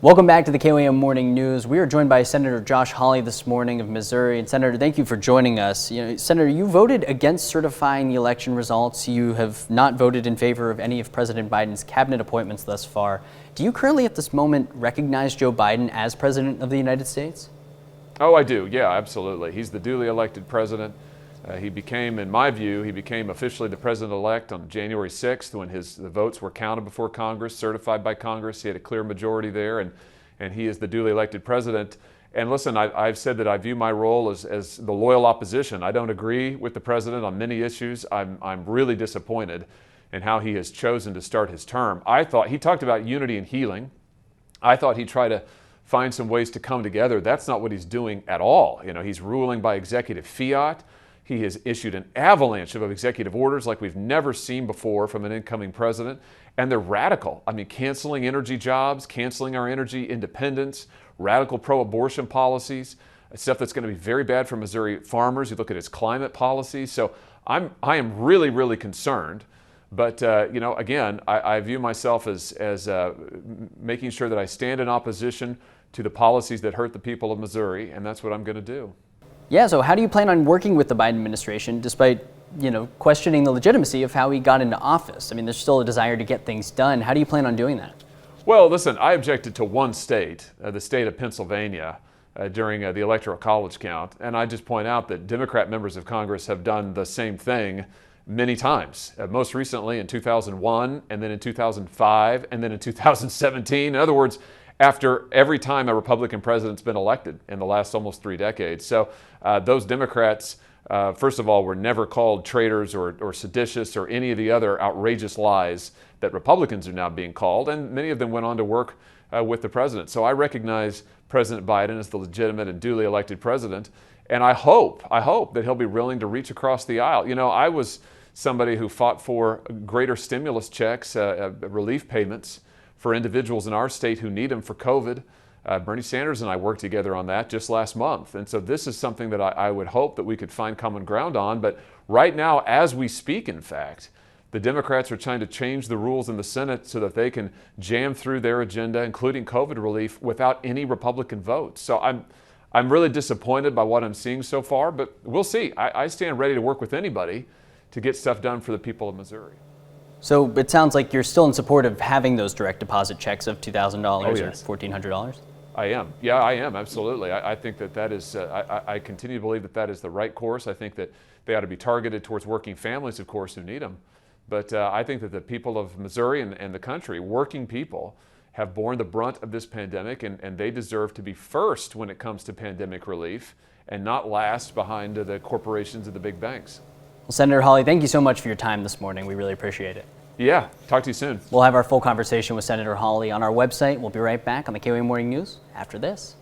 Welcome back to the KOAM Morning News. We are joined by Senator Josh Hawley this morning of Missouri. And Senator, thank you for joining us. Senator, you voted against certifying the election results. You have not voted in favor of any of President Biden's cabinet appointments thus far. Do you currently at this moment recognize Joe Biden as President of the United States? Oh, I do. Yeah, absolutely. He's the duly elected president. He became, in my view, he became officially the president-elect on January 6th when the votes were counted before Congress, certified by Congress. He had a clear majority there, and he is the duly elected president. And listen, I've said that I view my role as the loyal opposition. I don't agree with the president on many issues. I'm really disappointed in how he has chosen to start his term. I thought he talked about unity and healing. I thought he'd try to find some ways to come together. That's not what he's doing at all. He's ruling by executive fiat. He has issued an avalanche of executive orders like we've never seen before from an incoming president, and they're radical. I mean, canceling energy jobs, canceling our energy independence, radical pro-abortion policies, stuff that's going to be very bad for Missouri farmers. You look at his climate policies. So I am really, really concerned. But, again, I view myself as making sure that I stand in opposition to the policies that hurt the people of Missouri, and that's what I'm going to do. Yeah, so how do you plan on working with the Biden administration despite, questioning the legitimacy of how he got into office? I mean, there's still a desire to get things done. How do you plan on doing that? Well, listen, I objected to one state, the state of Pennsylvania, during the Electoral College count. And I just point out that Democrat members of Congress have done the same thing many times, most recently in 2001, and then in 2005, and then in 2017. In other words, after every time a Republican president's been elected in the last almost 3 decades. So those Democrats, first of all, were never called traitors or seditious or any of the other outrageous lies that Republicans are now being called, and many of them went on to work with the president. So I recognize President Biden as the legitimate and duly elected president, and I hope that he'll be willing to reach across the aisle. I was somebody who fought for greater stimulus checks, relief payments for individuals in our state who need them for COVID. Bernie Sanders and I worked together on that just last month. And so this is something that I would hope that we could find common ground on. But right now, as we speak, in fact, the Democrats are trying to change the rules in the Senate so that they can jam through their agenda, including COVID relief, without any Republican votes. So I'm really disappointed by what I'm seeing so far, but we'll see. I stand ready to work with anybody to get stuff done for the people of Missouri. So it sounds like you're still in support of having those direct deposit checks of $2,000 yes. or $1,400? I am. Yeah, I am. Absolutely. I think that is, I continue to believe that is the right course. I think that they ought to be targeted towards working families, of course, who need them. But I think that the people of Missouri and the country, working people, have borne the brunt of this pandemic, and they deserve to be first when it comes to pandemic relief and not last behind the corporations and the big banks. Well, Senator Hawley, thank you so much for your time this morning. We really appreciate it. Yeah, talk to you soon. We'll have our full conversation with Senator Hawley on our website. We'll be right back on the KOAM Morning News after this.